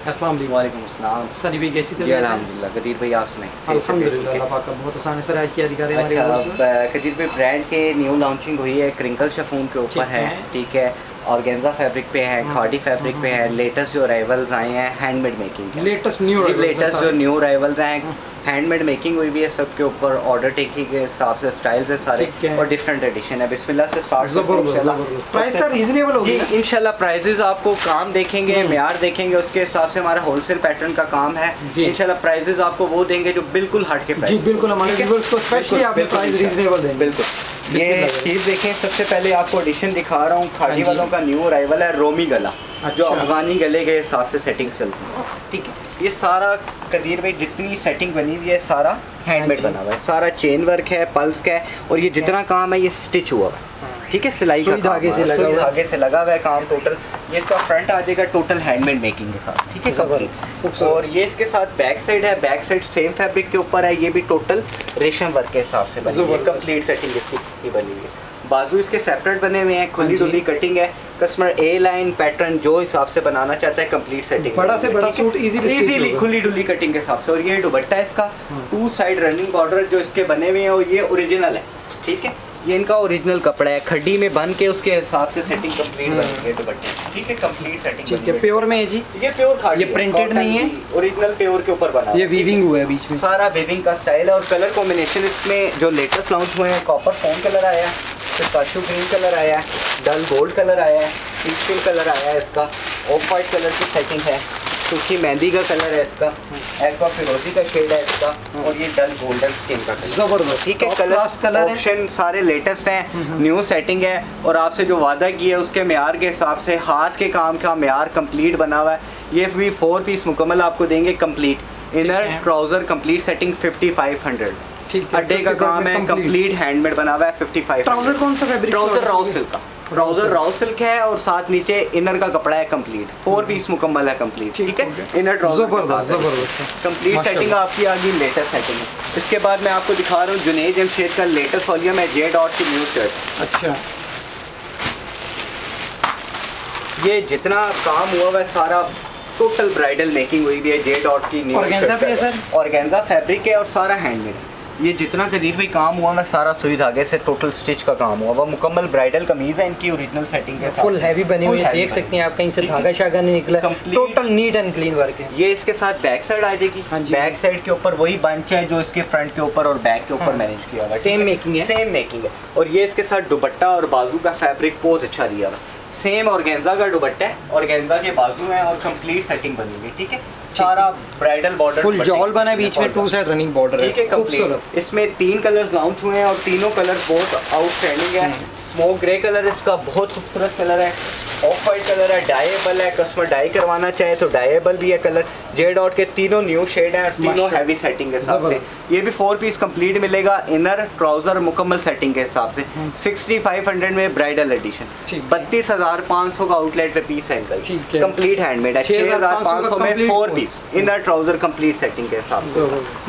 अस्सलाम वालेकुम। वालेकुम अस्सलाम। सनी भाई कैसी जी अल्हम्दुलिल्लाह। कदीर भाई आप सुनाएं? अल्हम्दुलिल्लाह, अल्लाह पाक का बहुत आसान है। सर आज क्या दिखा रहे हैं अच्छा, हमारे अब कदीर भाई ब्रांड के न्यू लॉन्चिंग हुई है, क्रिंकल शिफॉन के ऊपर है, ठीक है, ऑर्गेन्जा फैब्रिक पे है, खादी फैब्रिक पे है। लेटेस्ट जो अराइवल्स आए हैं हैंडमेड मेकिंग के, लेटेस्ट जो न्यू अराइवल्स हैं हैंडमेड मेकिंग हुई भी है सबके ऊपर, ऑर्डर टेकिंग के हिसाब से स्टाइल्स है सारे और डिफरेंट एडिशन है। बिस्मिल्लाह से स्टार्ट प्राइस सर रीजनेबल होगी इंशाल्लाह। प्राइजेस आपको काम देखेंगे, म्यार देखेंगे, उसके हिसाब से हमारा होलसेल पैटर्न का काम है इंशाल्लाह। प्राइजेस आपको वो देंगे जो बिल्कुल हट के प्राइस। जी बिल्कुल, हमारे व्यूअर्स को स्पेशली आपने प्राइस रीजनेबल देंगे। बिल्कुल। ये चीज़ देखें, सबसे पहले आपको एडिशन दिखा रहा हूँ, खादी वालों का न्यू अराइवल है रोमी गला, जो अफगानी गले के हिसाब से सेटिंग चलती है, ठीक है। ये सारा कदीर भाई जितनी सेटिंग बनी हुई है सारा हैंडमेड बना हुआ है, सारा चेन वर्क है, पल्स का है, और ये जितना काम है ये स्टिच हुआ है, ठीक है, सिलाई का धागे से लगा हुआ है काम टोटल। ये इसका फ्रंट आ जाएगा टोटल हैंडमेड मेकिंग के साथ, ठीक है, कंप्लीट। और ये इसके साथ बैक साइड है, बैक साइड सेम फैब्रिक के ऊपर है, ये भी टोटल रेशम वर्क के हिसाब से बनी हुई है, कंप्लीट सेटिंग इसकी बनी हुई है। बाजू इसके सेपरेट बने हुए हैं, खुली डुली कटिंग है, कस्टमर ए लाइन पैटर्न जो हिसाब से बनाना चाहता है कंप्लीट सेटिंग, बड़ा से बड़ा सूट इजीली खुली डुली कटिंग के हिसाब से। और ये दुपट्टा है इसका, 2 साइड रनिंग बॉर्डर जो इसके बने हुए हैं, और ये ओरिजिनल है, ठीक है, ये इनका ओरिजिनल कपड़ा है, खड्डी में बन के उसके हिसाब से सेटिंग कंप्लीट बनी है दुपट्टे, ठीक है, कंप्लीट सेटिंग, ठीक है। प्योर में है जी, ये प्योर खादी, ये प्रिंटेड नहीं है, ओरिजिनल प्योर के ऊपर बना, ये वीविंग हुआ है बीच में, सारा वीविंग का स्टाइल है। और कलर कॉम्बिनेशन इसमें जो लेटेस्ट लॉन्च हुए हैं, कॉपर फोम कलर आया है, पिस्ताशियो ग्रीन कलर आया है, डल गोल्ड कलर आया है, पिंक कलर आया है, इसका ऑफ वाइट कलर की सेटिंग है, सूखी मेहंदी का कलर है इसका, एक्वा फिरोजी का शेड है इसका, और ये डल गोल्डन स्किन का कलर, जबरदस्त, ठीक है। कलर ऑप्शन सारे लेटेस्ट हैं, न्यू सेटिंग है, और आपसे जो वादा किया है उसके म्यार के हिसाब से हाथ के काम का म्यार कंप्लीट बना हुआ है। ये भी 4 पीस मुकम्मल आपको देंगे complete, inner trouser complete setting 5500, अड्डे का काम है, कंप्लीट हैंडमेड बना हुआ है, 55। ट्राउजर कौन सा फैब्रिक? ट्राउजर राउ सिल्क का, ट्राउजर राउ सिल्क है, और साथ नीचे इनर का कपड़ा है कंप्लीट, 4 पीस मुकम्मल है कंप्लीट, ठीक है, इनर ट्राउजर कंप्लीट सेटिंग आपकी आ गई, लेटेस्ट सेटिंग है। इसके बाद मैं आपको दिखा रहा हूँ जुनैद जमशेद का लेटेस्ट वॉल्यूम है, जे डॉट की न्यू शर्ट। अच्छा, ये जितना काम हुआ हुआ है सारा टोटल ब्राइडल मेकिंग हुई भी है, जे डॉट की न्यू शर्ट, ऑर्गेन्जा फैब्रिक है और सारा हैंडमेड है। ये जितना कदीर भाई काम हुआ ना सारा सुई धागे से टोटल स्टिच का काम हुआ, वो मुकम्मल ब्राइडल कमीज है इनकी, ओरिजिनल सेटिंग के साथ, फुल हैवी बनी हुई है, देख सकते हैं आप, कहीं से धागा शागा नहीं निकला, total neat and clean work है। ये इसके साथ बैक साइड आ जाएगी, बैक साइड के ऊपर वही बंच है जो इसके फ्रंट के ऊपर और बैक के ऊपर मैनेज किया हुआ है, सेम मेकिंग है, सेम मेकिंग है। और ये इसके साथ दुपट्टा और बाजू का फैब्रिक बहुत अच्छा दिया हुआ, सेम ऑर्गेन्जा का दुपट्टा है, ऑर्गेन्जा के बाजू है, और कंप्लीट सेटिंग बनी हुई है, ठीक है, सारा ब्राइडल बॉर्डर, फुल जॉल बना है, बीच में 2 साइड रनिंग बॉर्डर है, ठीक है, कंप्लीट। इसमें 3 कलर्स लॉन्च हुए हैं और तीनों कलर बहुत आउटस्टैंडिंग है। स्मोक ग्रे कलर इसका बहुत खूबसूरत कलर है, ऑफ वाइट कलर है, डाइएबल है, कस्टमर डाई करवाना चाहे तो डाइएबल भी है कलर। जे डॉट के तीनों न्यू शेड हैं और तीनों हैवी सेटिंग के हिसाब से। ये भी 4 पीस कंप्लीट मिलेगा, इनर ट्राउजर मुकम्मल सेटिंग के हिसाब से, 6500 में ब्राइडल एडिशन, 32,500 का आउटलेट पे पीस है इनका, कंप्लीट हैंडमेड है, 6500 में 4 piece inner trouser complete setting के हिसाब से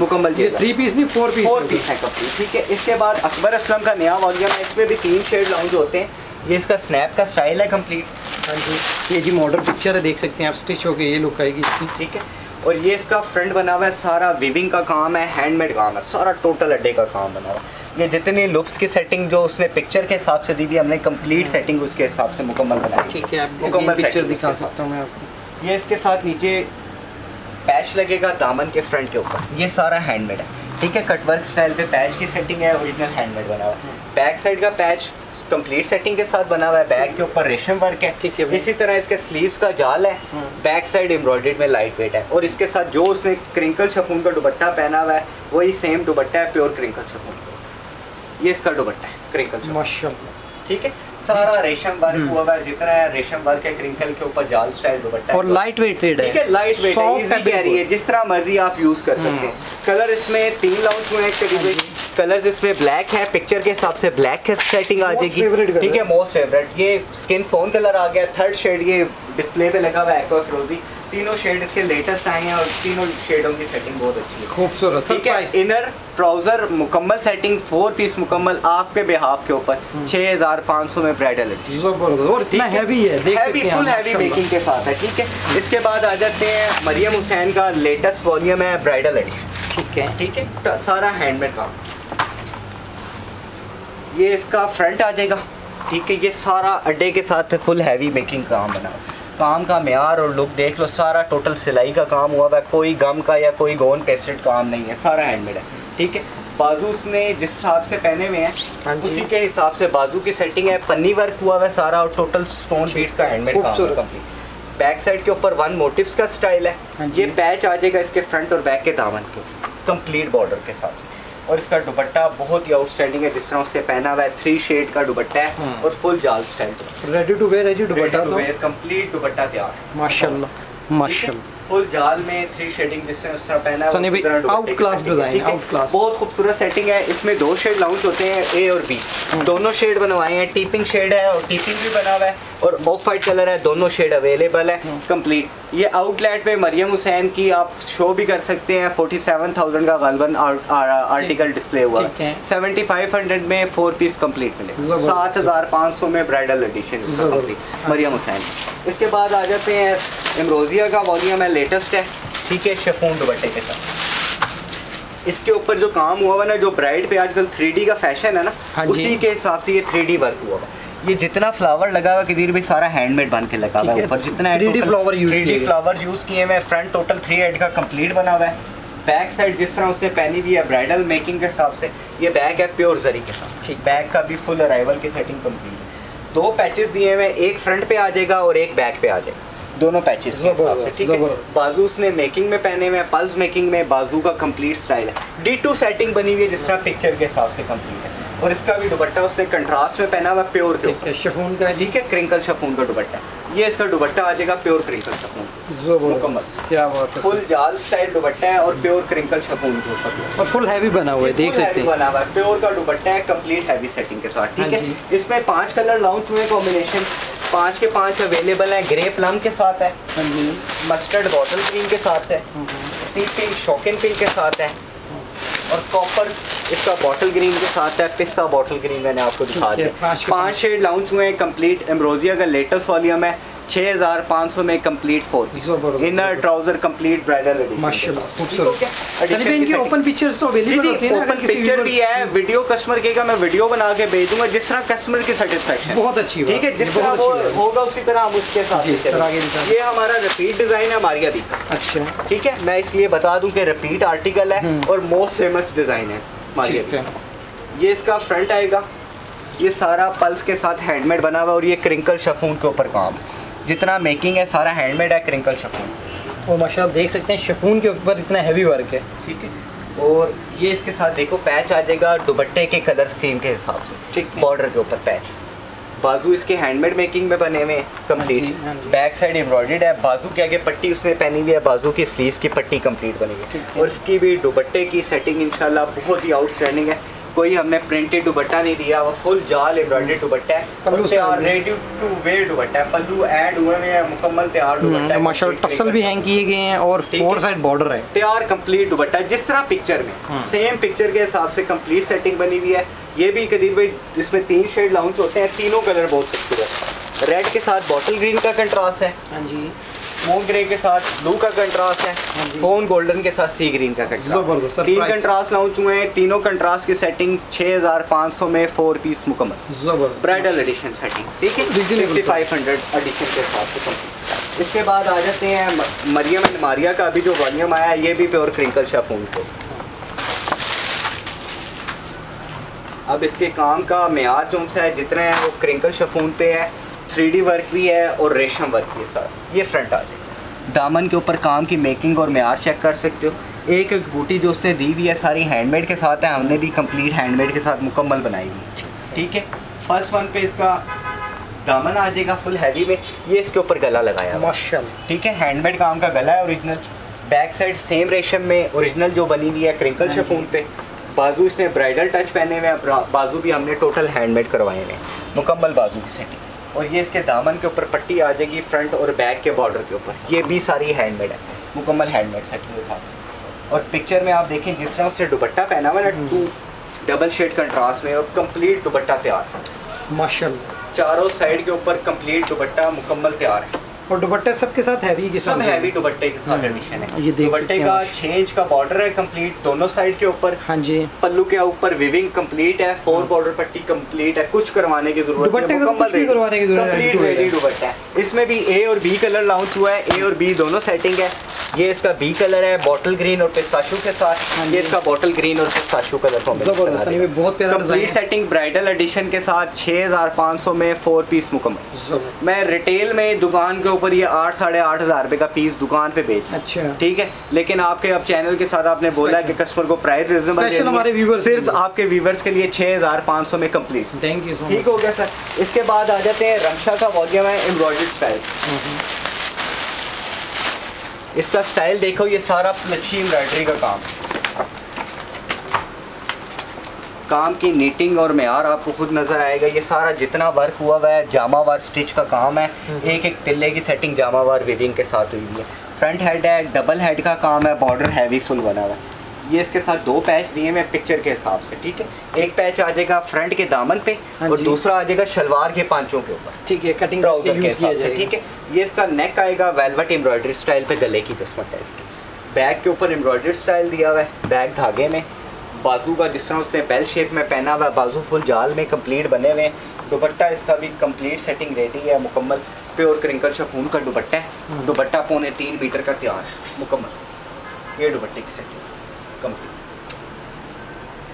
मुकम्मल। ये 3 पीस नहीं 4 पीस है कंप्लीट, ठीक है। इसके बाद अकबर असलम का नया वॉल्यूम है, इसमें भी 3 शेड लॉन्च होते हैं। ये इसका स्नैप का स्टाइल है कंप्लीट, हाँ जी, ये जी मॉडल पिक्चर है, देख सकते हैं आप, स्टिच होके ये लुक आएगी इसकी, ठीक है। और ये इसका फ्रंट बना हुआ है, सारा वीविंग का काम है, हैंडमेड काम है, सारा टोटल अड्डे का काम बना हुआ है। ये जितनी लुक्स की सेटिंग जो उसमें पिक्चर के हिसाब से दी हुई हमने कंप्लीट सेटिंग उसके हिसाब से मुकम्मल बनाई, ठीक है, मुकम्मल पिक्चर दिखा सकता हूँ मैं आपको। ये इसके साथ नीचे पैच लगेगा दामन के फ्रंट के ऊपर, ये सारा हैंडमेड है, ठीक है, कटवर्क स्टाइल पे पैच की सेटिंग है, ओरिजिनल हैंडमेड बना हुआ है। बैक साइड का पैच कंप्लीट सेटिंग के साथ बना हुआ है, बैक के ऊपर रेशम वर्क है, ठीक है। इसी तरह इसके स्लीव्स का जाल है, बैक साइड एम्ब्रॉयडर्ड में लाइट वेट है, और इसके साथ जो उसने क्रिंकल शिफॉन का दुपट्टा पहना हुआ है वही सेम दुपट्टा है, प्योर क्रिंकल शिफॉन, ये इसका दुपट्टा है क्रिंकल शिफॉन, माशाल्लाह, ठीक है, सारा रेशम वर्क हुआ है, जितना है रेशम वर्क है, क्रिंकल के ऊपर जाल स्टाइल दुपट्टा और लाइट वेटेड है, ठीक है, लाइट वेट है, इजी कैरी है, जिस तरह मर्जी आप यूज कर सकते हैं। कलर इसमें 3 लॉन्च हुए हैं, कलर्स इसमें ब्लैक है, पिक्चर के हिसाब से ब्लैक की सेटिंग आ जाएगी, ठीक है, मोस्ट फेवरेट। ये स्किन फोन कलर आ गया, 3rd शेड ये डिस्प्ले पे लगा हुआ है, एक्वा फिरोजी, तीनों शेड इसके लेटेस्ट आए हैं और तीनों शेडों की सेटिंग बहुत अच्छी है, खूबसूरत। ठीक है। इनर ट्राउजर मुकम्मल सेटिंग 4 पीस मुकम्मल आपके बिहाफ के ऊपर 6500 में ब्राइडल और इतना हैवी है, देख सकते हैं फुल हैवी मेकिंग के साथ है, ठीक है। इसके बाद आ जाते हैं मरियम हुसैन का लेटेस्ट वॉल्यूम है ब्राइडल एडिशन, ठीक है। सारा हैंडमेड काम, ये इसका फ्रंट आ जाएगा, ठीक है। ये सारा अड्डे के साथ फुल हैवी मेकिंग काम बना, काम का म्यार और लुक देख लो, सारा टोटल सिलाई का काम हुआ है, कोई गम का या कोई गोन पेस्टेड काम नहीं है, सारा हैंडमेड है, ठीक है। बाजू उसने जिस हिसाब से पहने हुए हैं उसी के हिसाब से बाजू की सेटिंग है, पन्नी वर्क हुआ है सारा और टोटल स्टोन बीट्स का हैंडमेड काम है कंप्लीट। बैक साइड के ऊपर 1 मोटिव्स का स्टाइल है, ये पैच आ जाएगा इसके फ्रंट और बैक के दामन के कंप्लीट बॉर्डर के हिसाब से। और इसका दुपट्टा बहुत ही आउटस्टैंडिंग है, जिस तरह उससे पहना हुआ है 3 शेड का दुपट्टा है और फुल जाल स्टाइल, रेडी टू वेयर है जी दुपट्टा, तो कंप्लीट दुपट्टा तैयार है माशाल्लाह माशाल्लाह। फुल जाल में 3 शेडिंग जिससे उस तरह पहना है, out class design, out class, बहुत खूबसूरत सेटिंग है। इसमें 2 शेड लॉन्च होते हैं, ए और बी, दोनों शेड बनवाए हैं। टीपिंग शेड है और टीपिंग भी बना हुआ है और ऑफ वाइट कलर है, दोनों शेड अवेलेबल है कंप्लीट। ये आउटलेट पे मरियम हुसैन की आप शो भी कर सकते हैं, 47,000 का गलबन आर्टिकल डिस्प्ले हुआ है, 7500 में 4 पीस कंप्लीट मिले, 7500 में bridal edition complete Mariam Hussain. इसके बाद आ जाते हैं एम्ब्रोजिया का वॉल्यूम है, लेटेस्ट है, ठीक है, शिफॉन दुपट्टे के साथ। इसके ऊपर जो काम हुआ है ना, जो ब्राइड पे आजकल 3D का फैशन है ना, उसी के हिसाब से ये 3D वर्क हुआ है। ये जितना फ्लावर लगा हुआ किधर भी सारा हैंडमेड बन के लगा हुआ है, ऊपर जितना 3D फ्लावर यूज किए हुए, फ्रंट टोटल 3 हेड का कंप्लीट बना हुआ है। बैक साइड जिस तरह उसने पहनी हुई है ब्राइडल मेकिंग के हिसाब से, ये बैक है प्योर जरी के साथ, बैक का भी फुल अराइवल की सेटिंग कंप्लीट है। 2 पैचेस दिए हुए, एक फ्रंट पे आ जाएगा और एक बैक पे आ जाएगा, दोनों पैचेस के हिसाब से, ठीक है। बाजू उसने मेकिंग में पहने हुए, पल्स मेकिंग में बाजू का कंप्लीट स्टाइल है, D2 सेटिंग बनी हुई है जिस तरह पिक्चर के हिसाब से कंप्लीट है। और इसका भी दुपट्टा उसने कंट्रास्ट में पहना हुआ प्योर के शिफॉन का, ठीक है, क्रिंकल शिफॉन का दुपट्टा। ये इसका दुपट्टा आ जाएगा प्योर क्रिंकल शिफॉन मुकम्मल, क्या बात है, फुल जाल स्टाइल दुपट्टा है और प्योर क्रिंकल शिफॉन के ऊपर और फुल हैवी बना हुआ है, देख सकते हैं, बना हुआ है, प्योर का दुपट्टा है कंप्लीट हैवी सेटिंग के साथ, ठीक है। इसमें 5 कलर लॉन्च हुए कॉम्बिनेशन, 5 के 5 अवेलेबल है। ग्रे प्लम के साथ है, मस्टर्ड बॉटल ग्रीन के साथ है, पिंक शॉकिंग पिंक के साथ है और कॉपर इसका बॉटल ग्रीन के साथ है, पिस्ता बॉटल ग्रीन मैंने आपको दिखा दिया। 5 शेड लॉन्च हुए हैं कंप्लीट। एम्ब्रोजिया का लेटेस्ट वॉल्यूम है, 6500 में complete 4 piece inner trouser complete bridal edition माशाल्लाह खूबसूरत। सनी इनकी ओपन पिक्चर्स तो अवेलेबल होती है ना, ओपन पिक्चर भी है, वीडियो कस्टमर कहेगा मैं वीडियो बना के भेज दूंगा, जिस तरह कस्टमर की सेटिस्फेक्शन बहुत अच्छी बात, ठीक है, जिस तरह वो होगा उसी तरह हम उसके साथ। ये हमारा रिपीट डिजाइन है मारिया बी का, अच्छा ठीक है, मैं इसलिए बता दूं कि रिपीट आर्टिकल है और मोस्ट फेमस डिजाइन है मारिया बी। ये इसका फ्रंट आएगा, ये सारा पल्स के साथ हैंडमेड बना हुआ और ये क्रिंकल शिफॉन के ऊपर काम, जितना मेकिंग है सारा हैंडमेड है, क्रिंकल शिफॉन। और माशाल्लाह देख सकते हैं शिफॉन के ऊपर इतना हैवी वर्क है, ठीक है। और ये इसके साथ देखो पैच आ जाएगा दुपट्टे के कलर स्कीम के हिसाब से, ठीक, बॉर्डर के ऊपर पैच। बाजू इसके हैंडमेड मेकिंग में बने हुए कंप्लीट, बैक साइड एम्ब्रॉयडर्ड है, बाजू के आगे पट्टी उसमें पहनी हुई है, बाजू की स्लीव्स की पट्टी कंप्लीट बनी हुई है और इसकी भी दुपट्टे की सेटिंग इंशाल्लाह बहुत ही आउटस्टैंडिंग है। कोई हमने प्रिंटेड दुपट्टा नहीं दिया, वो फुल जाल एम्ब्रॉयडर्ड दुपट्टा है और रेडी टू वेयर दुपट्टा है, पल्लू ऐड हुए हैं, मुकम्मल तैयार दुपट्टा है, माशाल्लाह टसल भी हैंग किए गए हैं और 4 साइड बॉर्डर है, तैयार कंप्लीट दुपट्टा जिस तरह पिक्चर में सेम पिक्चर के हिसाब से कंप्लीट सेटिंग बनी हुई है। ये भी करीब भाई इसमें 3 शेड लॉन्च होते हैं, तीनों कलर बहुत खूबसूरत, रेड के साथ बॉटल ग्रीन का कंट्रास्ट है, हाँ जी, स्मोक ग्रे के साथ ब्लू का कंट्रास्ट है, फोन गोल्डन के साथ सी ग्रीन का कंट्रास्ट। 3 कंट्रास्ट लॉन्च हुए हैं, तीनों कंट्रास्ट की सेटिंग 6500 में 4 पीस मुकम्मल ब्राइडल एडिशन सेटिंग, ठीक है, 5500 एडिशन के साथ। इसके बाद आ जाते हैं मरियम एंड मारिया का अभी जो वॉल्यूम आया है, ये भी प्योर क्रिंकल शिफॉन को। अब इसके काम का मेयार जो है जितना है वो क्रिंकल शिफॉन पे है, 3D वर्क भी है और रेशम वर्क भी है सारा। ये फ्रंट आ जाएगा, दामन के ऊपर काम की मेकिंग और मेयार चेक कर सकते हो। एक एक बूटी जो उसने दी हुई है सारी हैंडमेड के साथ है, हमने भी कंप्लीट हैंडमेड के साथ मुकम्मल बनाई हुई, ठीक है। फर्स्ट वन पे इसका दामन आ जाएगा फुल हैवी में, ये इसके ऊपर गला लगाया माशाल्लाह, ठीक है, हैंडमेड काम का गला है ओरिजिनल। बैक साइड सेम रेशम में ओरिजिनल जो बनी हुई है क्रिंकल शिफॉन पे, बाजू इसने ब्राइडल टच पहने हुए हैं, बाजू भी हमने टोटल हैंडमेड करवाए हुए हैं, मुकम्मल बाजू की सेटिंग, और ये इसके दामन के ऊपर पट्टी आ जाएगी फ्रंट और बैक के बॉर्डर के ऊपर। ये भी सारी हैंडमेड है, मुकम्मल हैंडमेड सेटिंग के साथ। और पिक्चर में आप देखें जिस तरह उससे दुपट्टा पहना हुआ है ना, 2 डबल शेड कंट्रास्ट में, और कंप्लीट दुपट्टा तैयार है माशाल्लाह। चारों साइड के ऊपर कंप्लीट दुपट्टा मुकम्मल तैयार है। और दुपट्टे सबके साथ हैवी के साथ, सब हैवी दुपट्टे के साथ एडिशन है। ये देख दुपट्टे सकते हैं का आप। 6 इंच का बॉर्डर है कंप्लीट दोनों साइड के ऊपर। हाँ जी। पल्लू के ऊपर विविंग कंप्लीट है, 4 बॉर्डर पट्टी कंप्लीट है, कुछ करवाने की जरूरत दुपट्टे का कुछ भी करवाने की जरूरत नहीं, कंप्लीट रेडी दुपट्टा है। इसमें भी ए और बी कलर लॉन्च हुआ है, ए और बी दोनों सेटिंग है। ये इसका बी कलर है बॉटल ग्रीन और पिस्ताशू के साथ, ये इसका बॉटल ग्रीन और पिस्ताशू कलर जबरदस्त, ये बहुत प्यारा design complete setting bridal edition के साथ 6500 में 4 पीस मुकम्मल। मैं रिटेल में दुकान के ऊपर ये 8 साढ़े 8 हज़ार रुपये का पीस दुकान पे बेच, अच्छा ठीक है। लेकिन आपके अब चैनल के साथ आपने बोला है कि कस्टमर को प्राइस रिजनेबल हमारे व्यूअर्स सिर्फ आपके व्यूअर्स के लिए 6500 में complete. Thank you so much. ठीक हो गया सर। इसके बाद आ जाते हैं रमशा का वॉल्यूम है एम्ब्रॉयडरी स्टाइल। इसका स्टाइल देखो, ये सारा प्लची एम्ब्रॉयडरी का काम है। काम की नीटिंग और मेयार आपको खुद नज़र आएगा। ये सारा जितना वर्क हुआ हुआ है जामावार स्टिच का काम है, एक एक तिल्ले की सेटिंग जामावार विविंग के साथ हुई है। फ्रंट हेड है, डबल हेड का काम है, बॉर्डर हैवी फुल बना हुआ है। ये इसके साथ 2 पैच दिए मैं पिक्चर के हिसाब से, ठीक है। एक पैच आ जाएगा फ्रंट के दामन पे और दूसरा आ जाएगा शलवार के पांचों के ऊपर, ठीक है, कटिंग ट्राउजर के हिसाब से, ठीक है। ये इसका नेक आएगा वेलवेट एम्ब्रॉयडरी स्टाइल पे, गले की किस्मत है इसकी। बैक के ऊपर एम्ब्रॉयडरी स्टाइल दिया हुआ है, बैक धागे में। बाजू का जिस तरह उसने बेल शेप में पहना हुआ है, बाजू फुल जाल में कंप्लीट बने हुए हैं। दुपट्टा इसका भी कंप्लीट सेटिंग रेडी है, मुकम्मल प्योर क्रिंकल शिफॉन का दुपट्टा है। दुपट्टा 3.25 मीटर का तैयार है मुकम्मल। ये दुपट्टे की सेटिंग कंप्लीट।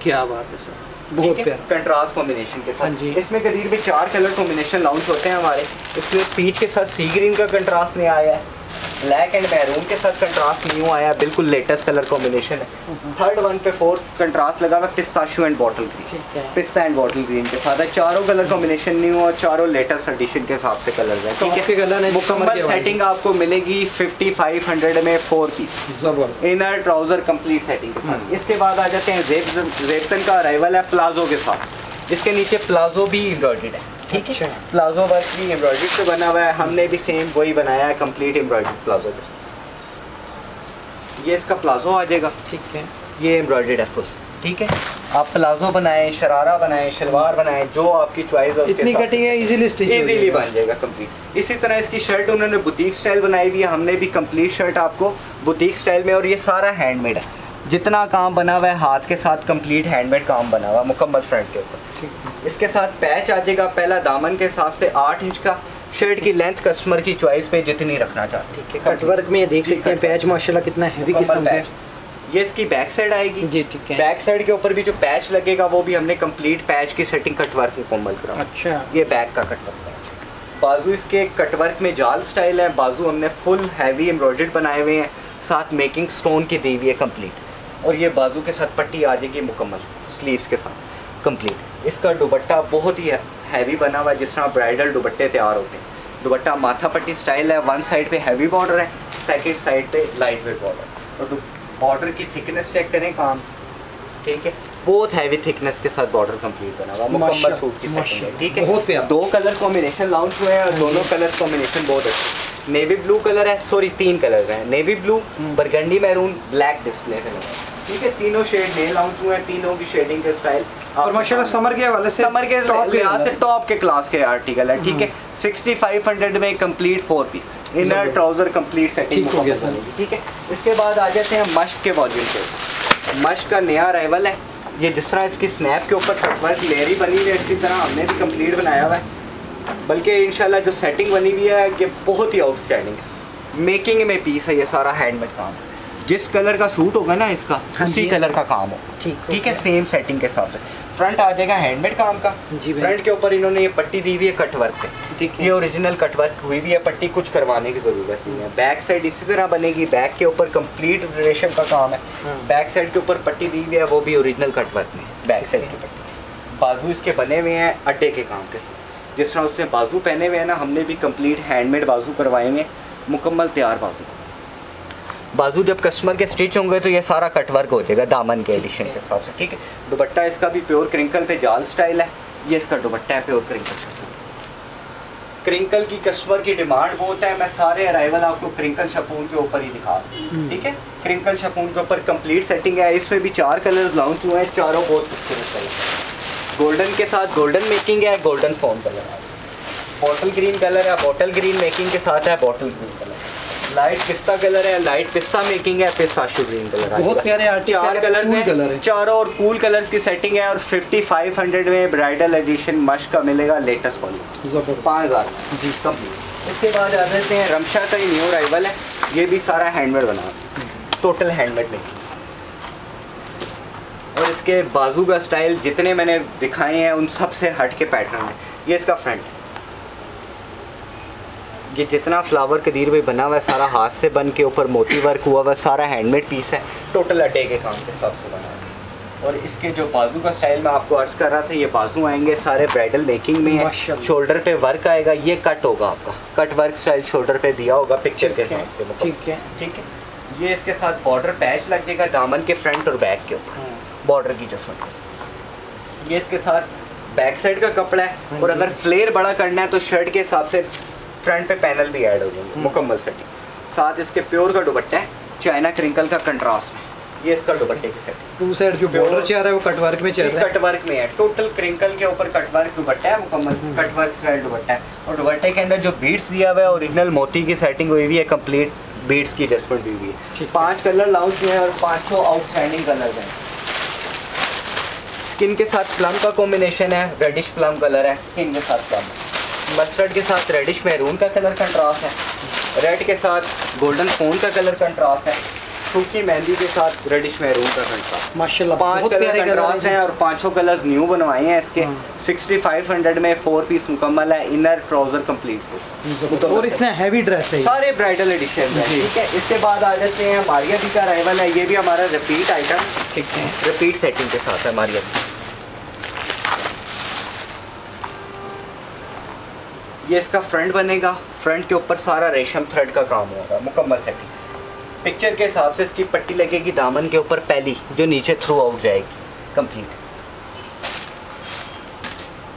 क्या बात है सर, बहुत प्यारा कंट्रास्ट कॉम्बिनेशन के हाँ साथ। जी। इसमें करीब में 4 कलर कॉम्बिनेशन लॉन्च होते हैं हमारे। इसमें पीच के साथ सी ग्रीन का कंट्रास्ट नहीं आया है, ब्लैक एंड मैरून के साथ कंट्रास्ट न्यू आया, बिल्कुल लेटेस्ट कलर कॉम्बिनेशन है। थर्ड वन पे 4th कंट्रास्ट लगा हुआ पिस्ताशू एंड बॉटल ग्रीन, पिस्ता एंड बॉटल ग्रीन के साथ है। चारों कलर कॉम्बिनेशन न्यू और चारों लेटेस्ट एडिशन के हिसाब से कलर है, ठीक है। मुकम्मल सेटिंग आपको मिलेगी 5500 में 4 piece inner trouser complete setting के साथ। इसके बाद आ जाते हैं जेप्सन का अराइवल है प्लाजो के साथ। इसके नीचे प्लाजो भी एम्ब्रॉयडर्ड है, ठीक है। प्लाजो वर्क भी एम्ब्रॉयडरी से बना हुआ है, हमने भी सेम वही बनाया है कंप्लीट एम्ब्रॉयडरी प्लाजो के साथ। ये इसका प्लाजो आ जाएगा, ठीक है। ये एम्ब्रॉयडर्ड है फुल, ठीक है। आप प्लाजो बनाएं, शरारा बनाएं, शलवार बनाएं, जो आपकी चॉइस है इतनी कटिंग है, इजीली स्टिच इजीली बन जाएगा कंप्लीट। इसी तरह इसकी शर्ट उन्होंने बुटीक स्टाइल बनाई हुई है, हमने भी कंप्लीट शर्ट आपको बुटीक स्टाइल में। और ये सारा हैंडमेड है, जितना काम बना हुआ है हाथ के साथ कंप्लीट हैंडमेड काम बना हुआ मुकम्मल फ्रंट के ऊपर। इसके साथ पैच आ जाएगा पहला दामन के हिसाब से 8 इंच का। शर्ट की लेंथ कस्टमर की चॉइस पे जितनी रखना चाहते हैं। कट वर्क में देख सकते हैं पैच माशाल्लाह कितना हैवी किस्म का है। ये इसकी बैक साइड आएगी जी, ठीक है। बैक साइड के ऊपर भी जो पैच लगेगा वो भी हमने कंप्लीट पैच की सेटिंग कटवर्क मुकम्मल करा। अच्छा, ये बैक का कटवर्क पैच। बाजू इसके कटवर्क में जाल स्टाइल है, बाजू हमने फुल हैवी एम्ब्रॉयडर्ड बनाए हुए हैं, साथ मेकिंग स्टोन की दी हुई है कंप्लीट। और ये बाजू के साथ पट्टी आ जाएगी मुकम्मल स्लीव्स के साथ कंप्लीट। इसका दुपट्टा बहुत ही हैवी बना हुआ है, जिस तरह ब्राइडल दुपट्टे तैयार होते हैं। दुपट्टा माथा पट्टी स्टाइल है, 1 साइड पे हैवी बॉर्डर है, सेकंड साइड पे लाइट वेट बॉर्डर। और बॉर्डर की थिकनेस चेक करें काम, ठीक है। बहुत हैवी थिकनेस के साथ बॉर्डर कंप्लीट बना हुआ मुकम्मल सूट की सेटिंग है, ठीक है। 2 कलर कॉम्बिनेशन लॉन्च हुए हैं और दोनों कलर कॉम्बिनेशन बहुत अच्छे। नेवी ब्लू कलर है, सॉरी 3 कलर हैं, navy blue, burgundy maroon, black display colour, ठीक है। तीनों शेड नए लॉन्च हुए हैं, तीनों की शेडिंग के स्टाइल और माशाल्लाह समर के हवाले से समर के लिहाज से टॉप के क्लास के आर्टिकल है, ठीक है। 6500 में complete 4 piece inner trouser complete setting हो गया सर, ठीक है। इसके बाद आ जाते हैं मश्क के वॉल्यूम पे। मश्क का नया अराइवल है। ये जिस तरह इसकी स्नैप के ऊपर कटवर्क लेयरी बनी हुई है, इसी तरह हमने भी कंप्लीट बनाया हुआ है। बल्कि इंशाल्लाह जो सेटिंग बनी हुई है ये बहुत ही आउटस्टैंडिंग है। मेकिंग में पीस है, ये सारा हैंडमेड काम है। जिस कलर का सूट होगा ना इसका, उसी कलर का काम हो, ठीक है। सेम सेटिंग के हिसाब से फ्रंट आ जाएगा हैंडमेड काम का। फ्रंट के ऊपर इन्होंने ये पट्टी दी हुई है कटवर्क पे, ठीक है। ये ओरिजिनल कटवर्क हुई हुई है पट्टी, कुछ करवाने की ज़रूरत नहीं है। बैक साइड इसी तरह बनेगी, बैक के ऊपर कंप्लीट रेशम का काम है। बैक साइड के ऊपर पट्टी दी हुई है, वो भी ओरिजिनल कटवर्क में बैक साइड की पट्टी। बाजू इसके बने हुए हैं अड्डे के काम के साथ। जिस तरह उसने बाजू पहने हुए हैं ना, हमने भी कंप्लीट हैंडमेड बाजू करवाए हैं, मुकम्मल तैयार बाजू। बाजू जब कस्टमर के स्टिच होंगे तो ये सारा कटवर्क हो जाएगा दामन के एडिशन के हिसाब से, ठीक है। दुपट्टा इसका भी प्योर क्रिंकल पे जाल स्टाइल है। ये इसका दुपट्टा है प्योर क्रिंकल। क्रिंकल की कस्टमर की डिमांड बहुत है, मैं सारे अराइवल आपको क्रिंकल शपून के ऊपर ही दिखा रहा हूँ, ठीक है। क्रिंकल शपून के ऊपर कंप्लीट सेटिंग है। इसमें भी 4 कलर लॉन्च हुए हैं, चारों बहुत खूबसूरत कलर है। गोल्डन के साथ गोल्डन मेकिंग है, गोल्डन फोन कलर है। बॉटल ग्रीन कलर है, बॉटल ग्रीन मेकिंग के साथ है, बॉटल ग्रीन कलर। लाइट पिस्ता कलर है, लाइट पिस्ता मेकिंग है, पिस्ताशियो ग्रीन कलर है। बहुत प्यारे 4 कलर हैं, चारों और कूल कलर्स की सेटिंग है। और 5500 में ब्राइडल एडिशन मश का मिलेगा, लेटेस्ट वाली 5000 जी कंप्लीट। इसके बाद आ जाते हैं रमशा का ही न्यू अराइवल है, ये भी सारा हैंडमेड बना, टोटल हैंडमेड मेकिंग। और इसके बाजू का स्टाइल जितने मैंने दिखाए हैं उन सब से हट के पैटर्न है। ये इसका फ्रंट है, ये जितना फ्लावर कदीर में बना हुआ है सारा हाथ से बन के ऊपर मोती वर्क हुआ हुआ, सारा हैंडमेड पीस है, टोटल अटे के काम के हिसाब से बना है। और इसके जो बाजू का स्टाइल मैं आपको अर्ज कर रहा था, ये बाजू आएंगे सारे ब्राइडल मेकिंग में है। शोल्डर पे वर्क आएगा, ये कट होगा आपका, कट वर्क स्टाइल शोल्डर पे दिया होगा पिक्चर के हिसाब से, ठीक है ठीक है। ये इसके साथ बॉर्डर पैच लगेगा दामन के फ्रंट और बैक के ऊपर, बॉर्डर की एडजस्टमेंट के साथ। ये इसके साथ बैक साइड का कपड़ा है। और अगर फ्लेयर बड़ा करना है तो शर्ट के हिसाब से फ्रंट पे पैनल भी ऐड हो जाएंगे, मुकम्मल सेटिंग। साथ इसके प्योर का दुपट्टा है, चाइना क्रिंकल का कंट्रास्ट में। ये इसका दुपट्टे की सेटिंग, 2 साइड जो बॉर्डर चाह रहा है वो कट वर्क में चाह रहा है, कट वर्क में है। टोटल क्रिंकल के ऊपर कट वर्क दुपट्टा है, मुकम्मल कट वर्क स्टाइल दुपट्टा है। और दुपट्टे के अंदर जो बीड्स दिया हुआ है ओरिजिनल मोती की सेटिंग हुई हुई है, कंप्लीट बीड्स की एडजस्टमेंट हुई हुई है। 5 कलर लॉन्च हुए हैं और 500 आउटस्टैंडिंग कलर हैं। स्किन के साथ प्लम का कॉम्बिनेशन है, रेडिश प्लम कलर है स्किन के साथ प्लम, मस्टर्ड के साथ रेडिश मैरून का कलर कंट्रास्ट है, रेड के साथ गोल्डन फोन का कलर कंट्रास्ट है, सूखी मेहंदी के साथ रेडिश मैरून का कंट्रास्ट। माशाल्लाह 5 कलर कंट्रास्ट हैं और 500 कलर्स न्यू बनवाए हैं इसके। 6500 में 4 पीस मुकम्मल है, इनर ट्राउजर कंप्लीट। और इतना हैवी ड्रेस है, सारे ब्राइडल एडिशन है, ठीक है। इसके बाद आ जाते हैं मारिया दी का अराइवल है, ये भी हमारा रिपीट आइटम, ठीक है, रिपीट सेटिंग के साथ है मारिया दी। ये इसका फ्रंट बनेगा, फ्रंट के ऊपर सारा रेशम थ्रेड का काम होगा, मुकम्मल सेटिंग। पिक्चर के हिसाब से इसकी पट्टी लगेगी दामन के ऊपर पहली, जो नीचे थ्रू आउट जाएगी कंप्लीट।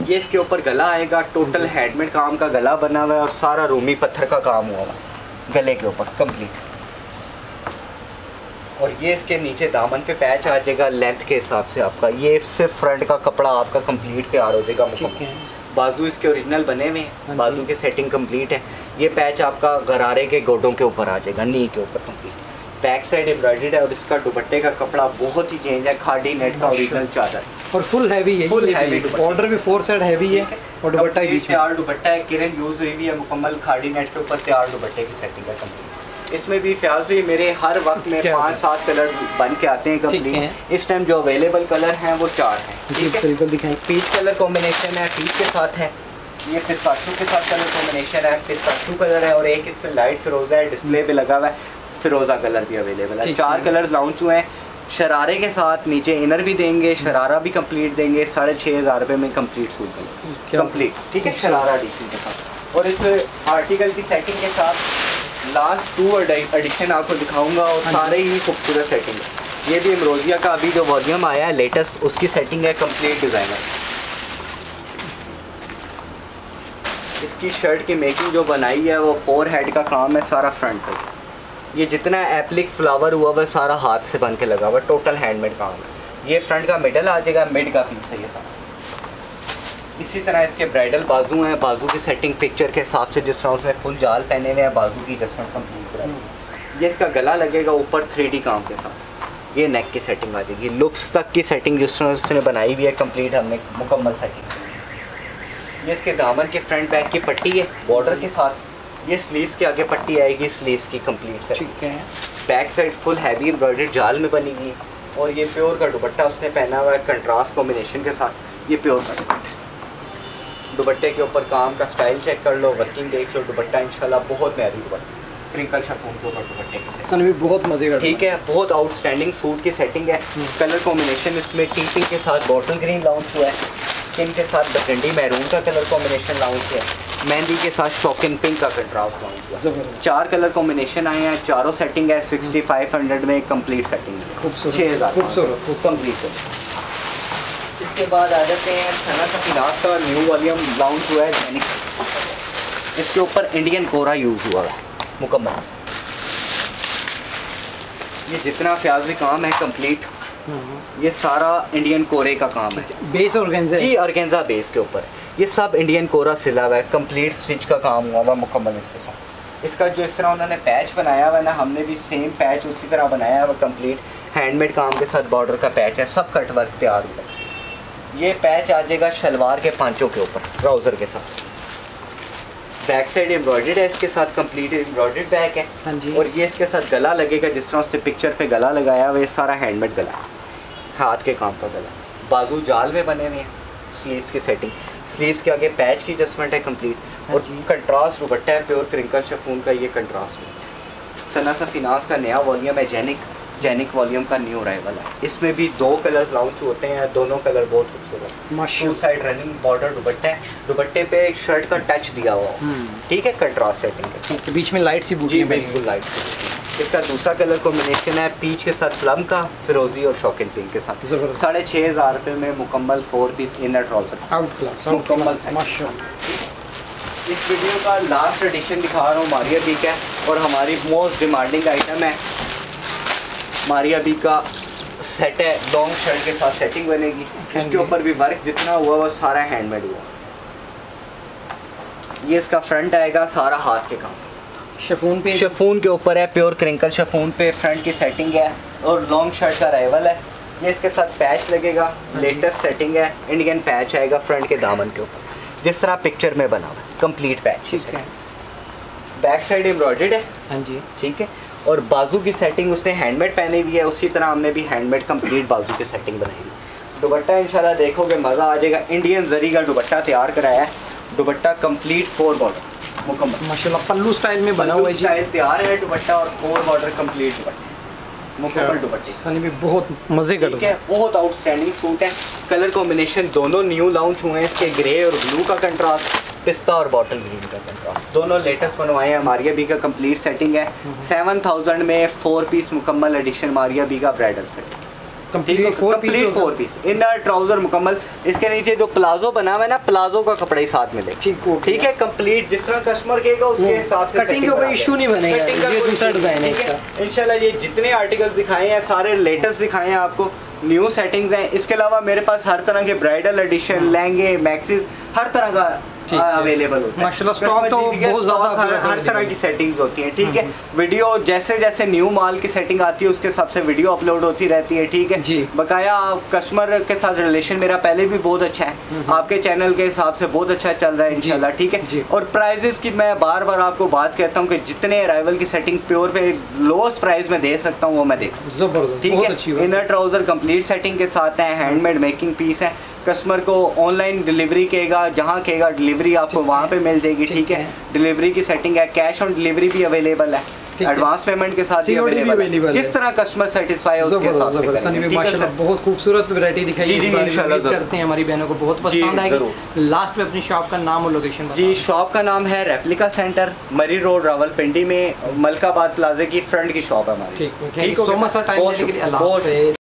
ये इसके ऊपर गला आएगा, टोटल हैंडमेड काम का गला बना हुआ है और सारा रूमी पत्थर का काम हुआ है गले के ऊपर कंप्लीट। और ये इसके नीचे दामन पे पैच आ जाएगा लेंथ के हिसाब से आपका। ये सिर्फ फ्रंट का कपड़ा आपका कंप्लीट तैयार हो जाएगा मुकम्मल। बाजू इसके ओरिजिनल बने हुए हैं, बाजू की सेटिंग कंप्लीट है। ये पैच आपका गरारे के गोडों के ऊपर आ जाएगा, नी के ऊपर कंप्लीट। बैक साइड एम्ब्रॉयडर्ड है और इसका दुपट्टे का कपड़ा बहुत ही चेंज है, खादी नेट का ओरिजिनल चादर और फुल हैवी है, फुल हैवी बॉर्डर भी 4 साइड हैवी है और दुपट्टा भी तैयार दुपट्टा है, किरण यूज हुई भी है मुकम्मल, खादी नेट के ऊपर तैयार दुपट्टे की सेटिंग है कंप्लीट। इसमें भी फ़याज़ भी मेरे हर वक्त में 5-7 कलर बन के आते हैं कंप्लीट। इस टाइम जो अवेलेबल कलर हैं वो 4 हैं, ठीक है। बिल्कुल दिखाएं, पीच कलर कॉम्बिनेशन है, पीच के साथ है। ये पिस्ताशियो के साथ कलर कॉम्बिनेशन है, पिस्ताशियो कलर है। और एक इस पर लाइट फिरोज़ा है, डिस्प्ले पे लगा हुआ है, फिरोज़ा कलर भी अवेलेबल है। 4 कलर लॉन्च हुए हैं। शरारे के साथ नीचे इनर भी देंगे, शरारा भी कंप्लीट देंगे। 6500 रुपये में कंप्लीट सूट देंगे कंप्लीट, ठीक है, शरारा एडिशन के साथ। और इस आर्टिकल की सेटिंग के साथ लास्ट 2 एडिशन आपको दिखाऊंगा और सारे ही खूबसूरत सेटिंग है। ये भी एम्ब्रोजिया का अभी जो वॉल्यूम आया है लेटेस्ट, उसकी सेटिंग है कंप्लीट डिज़ाइनर। इसकी शर्ट की मेकिंग जो बनाई है वो 4 हेड का काम है, सारा फ्रंट पे। ये जितना एप्लिक फ्लावर हुआ वह सारा हाथ से बन के लगा हुआ, टोटल हैंडमेड काम है। ये फ्रंट का मिडल आ जाएगा, मिड का पीस है ये सारा। इसी तरह इसके ब्राइडल बाजू हैं, बाजू की सेटिंग पिक्चर के हिसाब से जिस तरह उसने फुल जाल पहने हुए हैं, बाजू की एडजस्टमेंट कंप्लीट कराई। ये इसका गला लगेगा ऊपर 3D काम के साथ। ये नेक की सेटिंग आ जाएगी, लुप्स तक की सेटिंग जिस तरह उसने बनाई हुई है कंप्लीट, हमने मुकम्मल सेटिंग। ये इसके दामन के फ्रंट बैक की पट्टी है बॉर्डर के साथ। ये स्लीव्स के आगे पट्टी आएगी, स्लीव्स की कंप्लीट सेटिंग, ठीक है। Back side full heavy embroidered जाल में बनी हुई है। और ये प्योर का दुपट्टा उसने पहना हुआ है कंट्रास्ट कॉम्बिनेशन के साथ। ये प्योर का दुपट्टा, दुपट्टे के ऊपर काम का स्टाइल चेक कर लो, वर्किंग देख लो। दुपट्टा इंशाल्लाह बहुत प्यारी दुपट्टा, क्रिंकल शिफॉन के ऊपर दुपट्टे की सन भी बहुत मजे का, ठीक है। बहुत आउटस्टैंडिंग सूट की सेटिंग है। कलर कॉम्बिनेशन इसमें टीपिंग के साथ बॉटल ग्रीन लॉन्च हुआ है, स्किन के साथ बरगंडी मैरून का कलर कॉम्बिनेशन लॉन्च हुआ है, मेहंदी के साथ शॉकिंग पिंक का कंट्रास्ट लॉन्च हुआ है। 4 कलर कॉम्बिनेशन आए हैं, चारों सेटिंग है। 6500 में कंप्लीट सेटिंग है, खूबसूरत 6000 खूबसूरत कंप्लीट है। इसके बाद आ जाते हैं सना सफीनाज का न्यू वॉल्यूम लॉन्च हुआ है, इसके ऊपर इंडियन कोरा यूज़ हुआ है मुकम्मल। ये जितना फ्याज़ी काम है कंप्लीट, ये सारा इंडियन कोरे का काम है। बेस ऑर्गेन्जा जी, ऑर्गेन्जा बेस के ऊपर ये सब इंडियन कोरा सिला हुआ है, कंप्लीट स्टिच का काम हुआ हुआ मुकम्मल इसके साथ। इसका जो इस तरह उन्होंने पैच बनाया हुआ है ना, हमने भी सेम पैच उसी तरह बनाया हुआ, कंप्लीट हैंडमेड काम के साथ बॉर्डर का पैच है, सब कट वर्क तैयार हुआ है। ये पैच आ जाएगा शलवार के पांचों के ऊपर ट्राउज़र के साथ। बैक साइड एम्ब्रॉयडर्ड है इसके साथ, कंप्लीट एम्ब्रॉयडर्ड बैक है। हाँ जी। और ये इसके साथ गला लगेगा जिस तरह उसने पिक्चर पे गला लगाया हुआ, ये सारा हैंडमेड गला है, हाथ के काम का गला। बाजू जाल में बने हुए हैं, स्लीव्स की सेटिंग, स्लीव्स के आगे पैच की एडजस्टमेंट है कंप्लीट। और कंट्रास्ट दुपट्टा है, प्योर क्रिंकल शिफॉन का ये कंट्रास्ट है। सना फिनास का नया वॉल्यूम है, जेनिक वॉल्यूम का न्यू अराइवल है। इसमें भी 2 कलर लॉन्च होते हैं, दोनों कलर बहुत खूबसूरत। 2 साइड रनिंग बॉर्डर दुपट्टा है, दुपट्टे पे एक शर्ट का टच दिया हुआ है, ठीक है, कंट्रास्ट सेटिंग है। बीच में लाइट सी बूटी है, बिल्कुल लाइट सी। इसका दूसरा कलर कॉम्बिनेशन है पीच के साथ प्लम का, फिरोजी और शॉकिंग पिंक के साथ। 6,500 रुपये में मुकम्मल 4 पीस इनर ट्राउजर मुकम्मल। इस वीडियो का लास्ट एडिशन दिखा रहा हूँ, मारिया बी का, और हमारी मोस्ट डिमांडिंग आइटम है। मारिया बी का सेट है, लॉन्ग शर्ट के साथ सेटिंग बनेगी। इसके ऊपर भी वर्क जितना हुआ वो सारा हैंडमेड हुआ। ये इसका फ्रंट आएगा सारा हाथ के काम के साथ, शिफॉन के ऊपर है, प्योर क्रिंकल शिफॉन पे फ्रंट की सेटिंग है, और लॉन्ग शर्ट का अराइवल है। ये इसके साथ पैच लगेगा, लेटेस्ट सेटिंग है, इंडियन पैच आएगा फ्रंट के दामन के ऊपर जिस तरह पिक्चर में बना हुआ है, कंप्लीट पैच। ठीक है, बैक साइड एम्ब्रॉयडर्ड है। हाँ जी, ठीक है। और बाजू की सेटिंग उसने हैंडमेड पहनी हुई है, उसी तरह हमने भी हैंडमेड कंप्लीट बाजू की सेटिंग बनाई है। दुपट्टा इंशाल्लाह देखोगे मज़ा आ जाएगा। इंडियन जरी का दुपट्टा तैयार कराया है, दुपट्टा कंप्लीट 4 बॉर्डर मुकम्मल माशाल्लाह, पल्लू स्टाइल में बना हुआ है, स्टाइल तैयार है दुपट्टा, और 4 बॉर्डर कंप्लीट दुपट्टा मुकम्मल दुपट्टे भी बहुत मज़े का है। बहुत आउटस्टैंडिंग सूट है। कलर कॉम्बिनेशन दोनों न्यू लॉन्च हुए हैं इसके, ग्रे और ब्लू का कंट्रास्ट, पिस्ता और बॉटल ग्रीन का कंट्रास्ट, दोनों लेटेस्ट बनवाए हैं। मारिया बी का कंप्लीट सेटिंग है। 7,000 में 4 पीस मुकम्मल एडिशन मारिया बी का bridal set, complete 4 piece inner trouser मुकम्मल। इसके नीचे जो प्लाजो बना हुआ है ना, प्लाजो का कपड़ा ही साथ मिलेगा। ठीक है, कंप्लीट जिस तरह कस्टमर कहेगा उसके हिसाब से कटिंग का कोई इशू नहीं बनेगा। ये दूसरा डिजाइन है इसका। इंशाल्लाह ये जितने आर्टिकल्स दिखाए हैं सारे लेटेस्ट दिखाए हैं आपको, न्यू सेटिंग्स हैं। इसके अलावा मेरे पास हर तरह के ब्राइडल एडिशन, लहंगे, मैक्सीज, हर तरह का अवेलेबल होता है माशाल्लाह। स्टॉक तो बहुत ज़्यादा, हर तरह की सेटिंग्स होती हैं। ठीक है, वीडियो जैसे जैसे न्यू माल की सेटिंग आती है उसके हिसाब से वीडियो अपलोड होती रहती है। ठीक है, बकाया कस्टमर के साथ रिलेशन मेरा पहले भी बहुत अच्छा है, आपके चैनल के हिसाब से बहुत अच्छा चल रहा है इंशाल्लाह। ठीक है, और प्राइजेस की मैं बार बार आपको बात कहता हूँ कि जितने अराइवल की सेटिंग प्योर पे लोएस्ट प्राइस में दे सकता हूँ वो मैं देता हूँ। ठीक है, इनर ट्राउजर कंप्लीट सेटिंग के साथ है, हैंडमेड मेकिंग पीस है। कस्टमर को ऑनलाइन डिलीवरी कहेगा, जहाँ कहेगा डिलीवरी आपको वहाँ पे मिल जाएगी। ठीक है, डिलीवरी की सेटिंग है, कैश ऑन डिलीवरी भी अवेलेबल है, एडवांस पेमेंट के साथ भी अवेलेबल है। जिस तरह कस्टमर सेटिस्फाई है उसके हिसाब से माशाल्लाह बहुत खूबसूरत वैरायटी दिखाई है। इंशाल्लाह करते हैं, हमारी बहनों को बहुत पसंद आएगी। लास्ट में अपनी शॉप का नाम और लोकेशन जी। शॉप का नाम है रेप्लिका सेंटर, मरी रोड, रावलपिंडी में, मलकाबाद प्लाजे की फ्रंट की शॉप है हमारी। ठीक है, सो मच टाइम देने के लिए। अल्लाह हाफ़िज़।